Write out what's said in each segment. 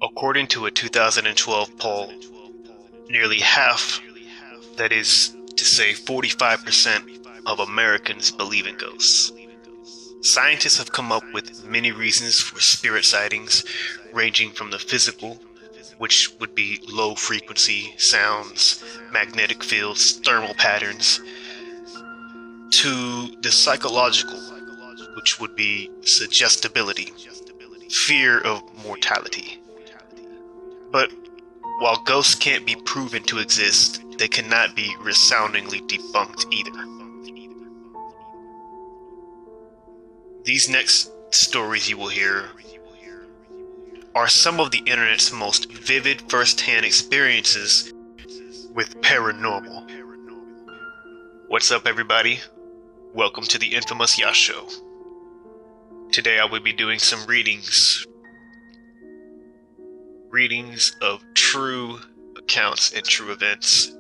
According to a 2012 poll, nearly half, that is to say 45% of Americans believe in ghosts. Scientists have come up with many reasons for spirit sightings, ranging from the physical, which would be low frequency sounds, magnetic fields, thermal patterns, to the psychological, which would be suggestibility, fear of mortality. But while ghosts can't be proven to exist, they cannot be resoundingly debunked either. These next stories you will hear are some of the internet's most vivid first-hand experiences with paranormal. What's up, everybody? Welcome to the infamous Yash Show. Today I will be doing some readings of true accounts and true events.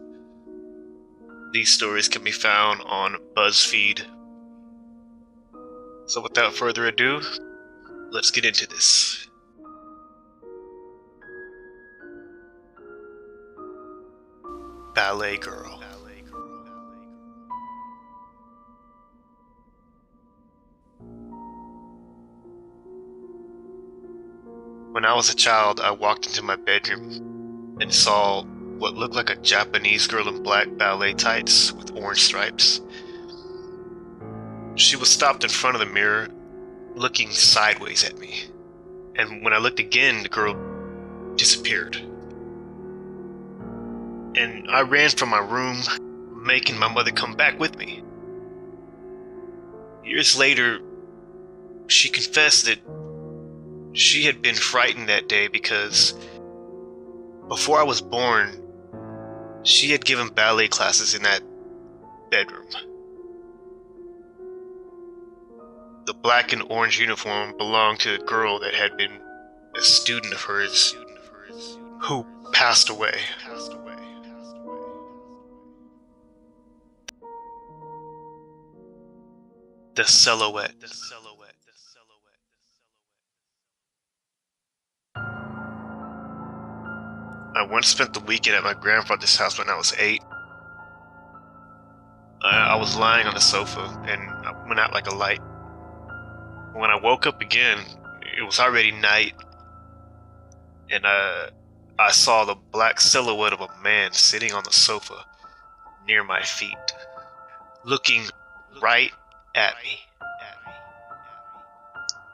These stories can be found on Buzzfeed. So without further ado, let's get into this. Ballet Girl. When I was a child, I walked into my bedroom and saw what looked like a Japanese girl in black ballet tights with orange stripes. She was stopped in front of the mirror, looking sideways at me. And when I looked again, the girl disappeared. And I ran from my room, making my mother come back with me. Years later, she confessed that she had been frightened that day because before I was born, she had given ballet classes in that bedroom. The black and orange uniform belonged to a girl that had been a student of hers who passed away. The Silhouette. I once spent the weekend at my grandfather's house when I was 8. I was lying on the sofa and I went out like a light. When I woke up again, it was already night, and I saw the black silhouette of a man sitting on the sofa near my feet, looking right at me.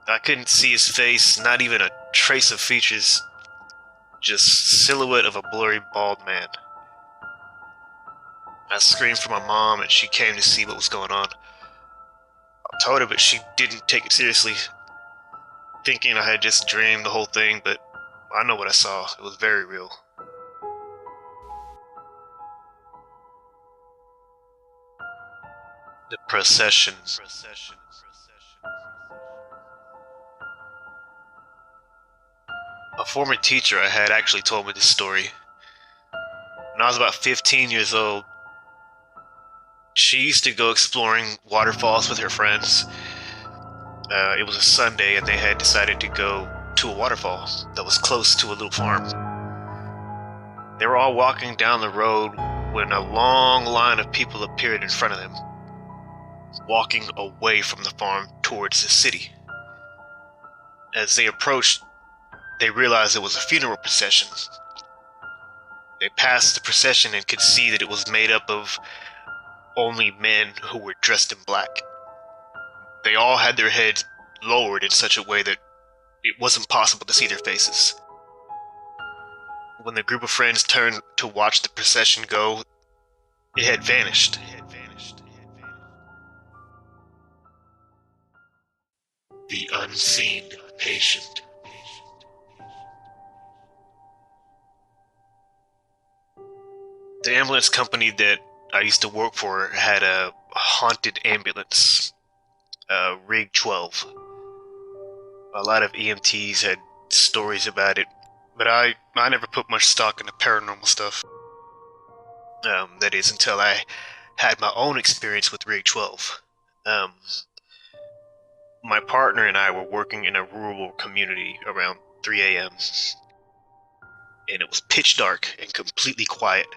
I couldn't see his face, not even a trace of features, just silhouette of a blurry bald man. I screamed for my mom and she came to see what was going on. I told her, but she didn't take it seriously, thinking I had just dreamed the whole thing, but I know what I saw. It was very real. The procession. A former teacher I had actually told me this story. When I was about 15 years old, she used to go exploring waterfalls with her friends. It was a Sunday and they had decided to go to a waterfall that was close to a little farm. They were all walking down the road when a long line of people appeared in front of them, walking away from the farm towards the city. As they approached, they realized it was a funeral procession. They passed the procession and could see that it was made up of only men who were dressed in black. They all had their heads lowered in such a way that it wasn't possible to see their faces. When the group of friends turned to watch the procession go, it had vanished. The unseen patient. The ambulance company that I used to work for had a haunted ambulance, Rig 12. A lot of EMTs had stories about it, but I never put much stock into paranormal stuff. That is, until I had my own experience with Rig 12. My partner and I were working in a rural community around 3 a.m. and it was pitch dark and completely quiet.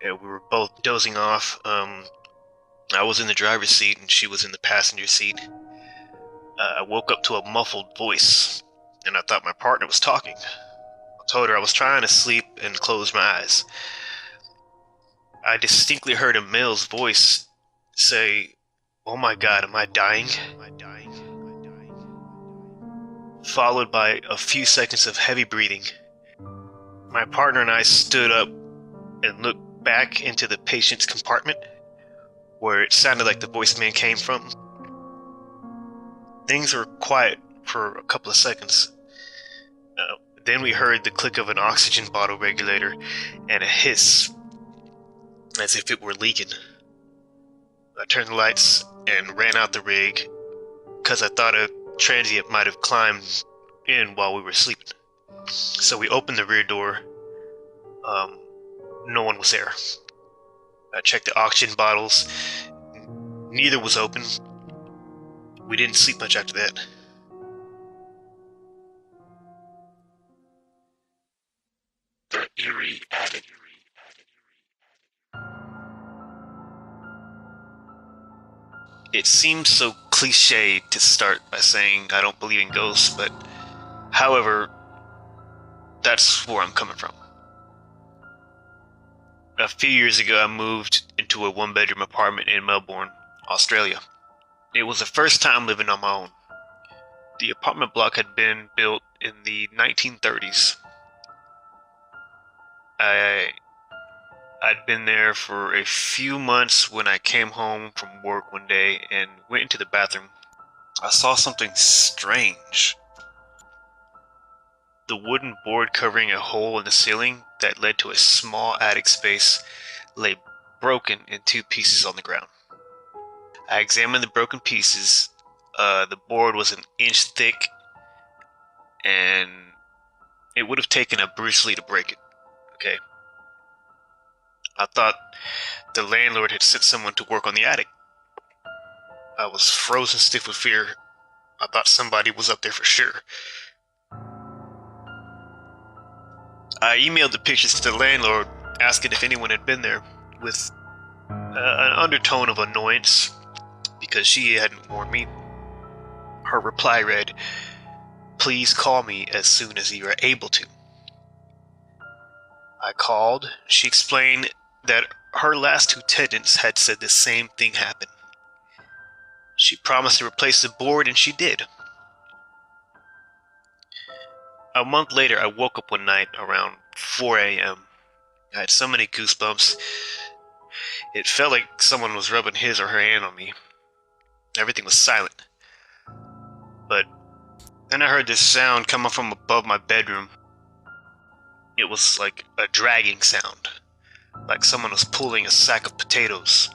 And we were both dozing off. I was in the driver's seat and she was in the passenger seat. I woke up to a muffled voice, and I thought my partner was talking. I told her I was trying to sleep and closed my eyes. I distinctly heard a male's voice say, "Oh my God, am I dying?" Followed by a few seconds of heavy breathing. My partner and I stood up and looked back into the patient's compartment, where it sounded like the voice man came from. Things were quiet for a couple of seconds. Then we heard the click of an oxygen bottle regulator and a hiss, as if it were leaking. I turned the lights and ran out the rig, because I thought a transient might have climbed in while we were sleeping. So we opened the rear door. No one was there. I checked the oxygen bottles. Neither was open. We didn't sleep much after that. The eerie attic. It seems so cliche to start by saying I don't believe in ghosts, but however, that's where I'm coming from. A few years ago, I moved into a one-bedroom apartment in Melbourne, Australia. It was the first time living on my own. The apartment block had been built in the 1930s. I'd been there for a few months when I came home from work one day and went into the bathroom. I saw something strange. The wooden board covering a hole in the ceiling that led to a small attic space lay broken in two pieces on the ground. I examined the broken pieces. The board was an inch thick, and it would have taken a Bruce Lee to break it. Okay. I thought the landlord had sent someone to work on the attic. I was frozen stiff with fear. I thought somebody was up there for sure. I emailed the pictures to the landlord, asking if anyone had been there, with an undertone of annoyance, because she hadn't warned me. Her reply read, "Please call me as soon as you are able to." I called. She explained that her last two tenants had said the same thing happened. She promised to replace the board, and she did. A month later, I woke up one night around 4 a.m. I had so many goosebumps. It felt like someone was rubbing his or her hand on me. Everything was silent. But then I heard this sound coming from above my bedroom. It was like a dragging sound, like someone was pulling a sack of potatoes.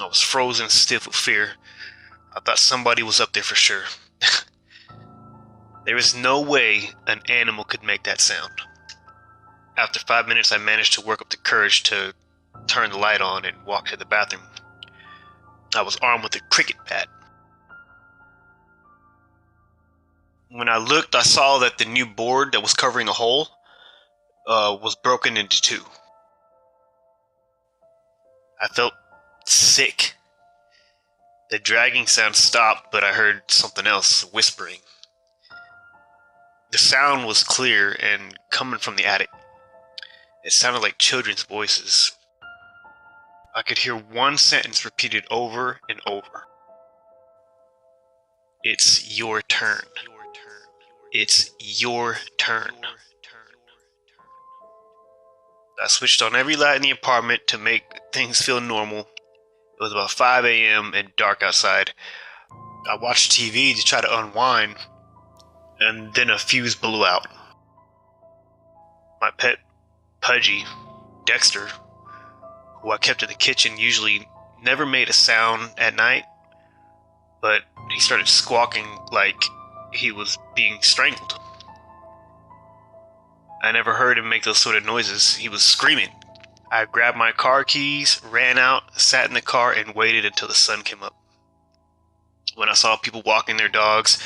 I was frozen stiff with fear. I thought somebody was up there for sure. There is no way an animal could make that sound. After 5 minutes, I managed to work up the courage to turn the light on and walk to the bathroom. I was armed with a cricket bat. When I looked, I saw that the new board that was covering the hole was broken into two. I felt sick. The dragging sound stopped, but I heard something else whispering. The sound was clear and coming from the attic. It sounded like children's voices. I could hear one sentence repeated over and over. "It's your turn. It's your turn." I switched on every light in the apartment to make things feel normal. It was about 5 a.m. and dark outside. I watched TV to try to unwind, and then a fuse blew out. My pet Pudgy, Dexter, who I kept in the kitchen, usually never made a sound at night, but he started squawking like he was being strangled. I never heard him make those sort of noises. He was screaming. I grabbed my car keys, ran out, sat in the car, and waited until the sun came up. When I saw people walking their dogs,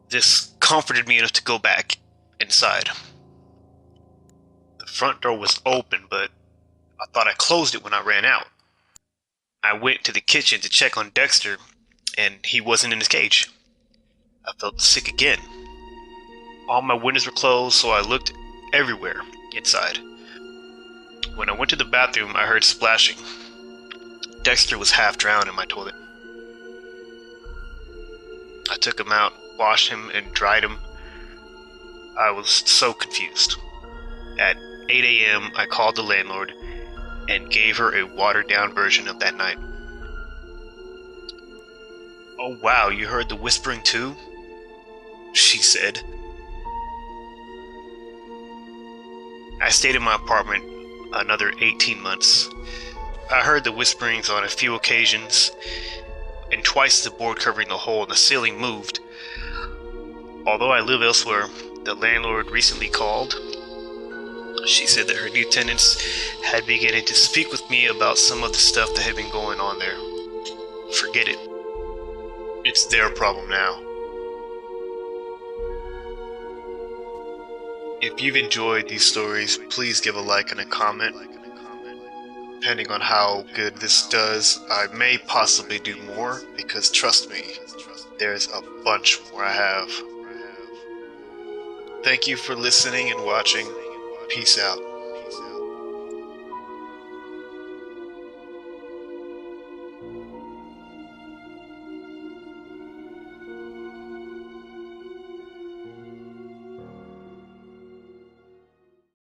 this comforted me enough to go back. inside. The front door was open, but I thought I closed it when I ran out. I went to the kitchen to check on Dexter, and he wasn't in his cage. I felt sick again. All my windows were closed, so I looked everywhere inside. When I went to the bathroom, I heard splashing. Dexter was half drowned in my toilet. I took him out, washed him, and dried him. I was so confused. At 8 a.m., I called the landlord and gave her a watered-down version of that night. "Oh wow, you heard the whispering too?" she said. I stayed in my apartment another 18 months. I heard the whisperings on a few occasions, and twice the board covering the hole in the ceiling moved. Although I live elsewhere, the landlord recently called. She said that her new tenants had begun to speak with me about some of the stuff that had been going on there. Forget it. It's their problem now. If you've enjoyed these stories, please give a like and a comment. Depending on how good this does, I may possibly do more, because trust me, there's a bunch more I have. Thank you for listening and watching. Peace out.